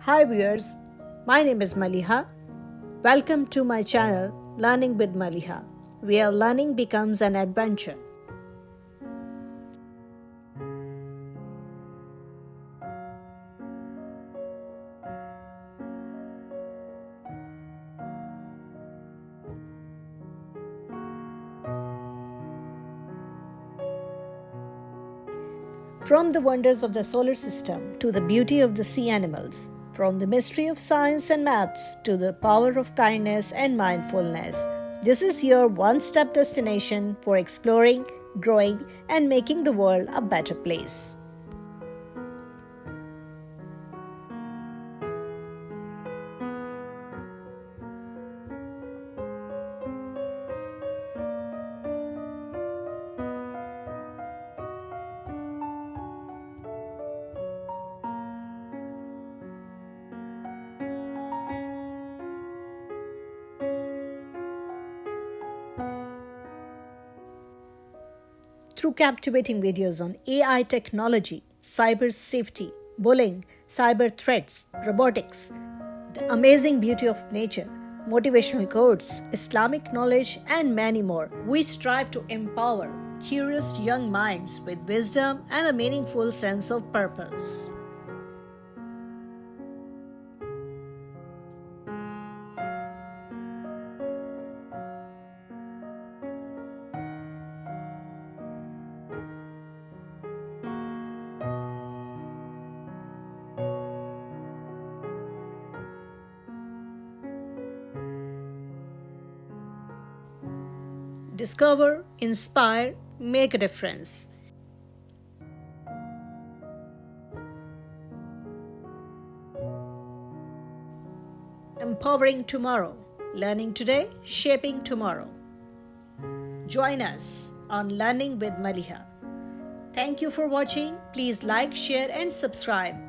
Hi viewers, my name is Maliha. Welcome to my channel Learning with Maliha, where learning becomes an adventure. From the wonders of the solar system to the beauty of the sea animals, from the mystery of science and maths to the power of kindness and mindfulness, this is your one-step destination for exploring, growing, and making the world a better place. Through captivating videos on AI technology, cyber safety, bullying, cyber threats, robotics, the amazing beauty of nature, motivational quotes, Islamic knowledge, and many more, we strive to empower curious young minds with wisdom and a meaningful sense of purpose. Discover, inspire, make a difference. Empowering tomorrow, learning today, shaping tomorrow. Join us on Learning with Maliha. Thank you for watching. Please like, share, and subscribe.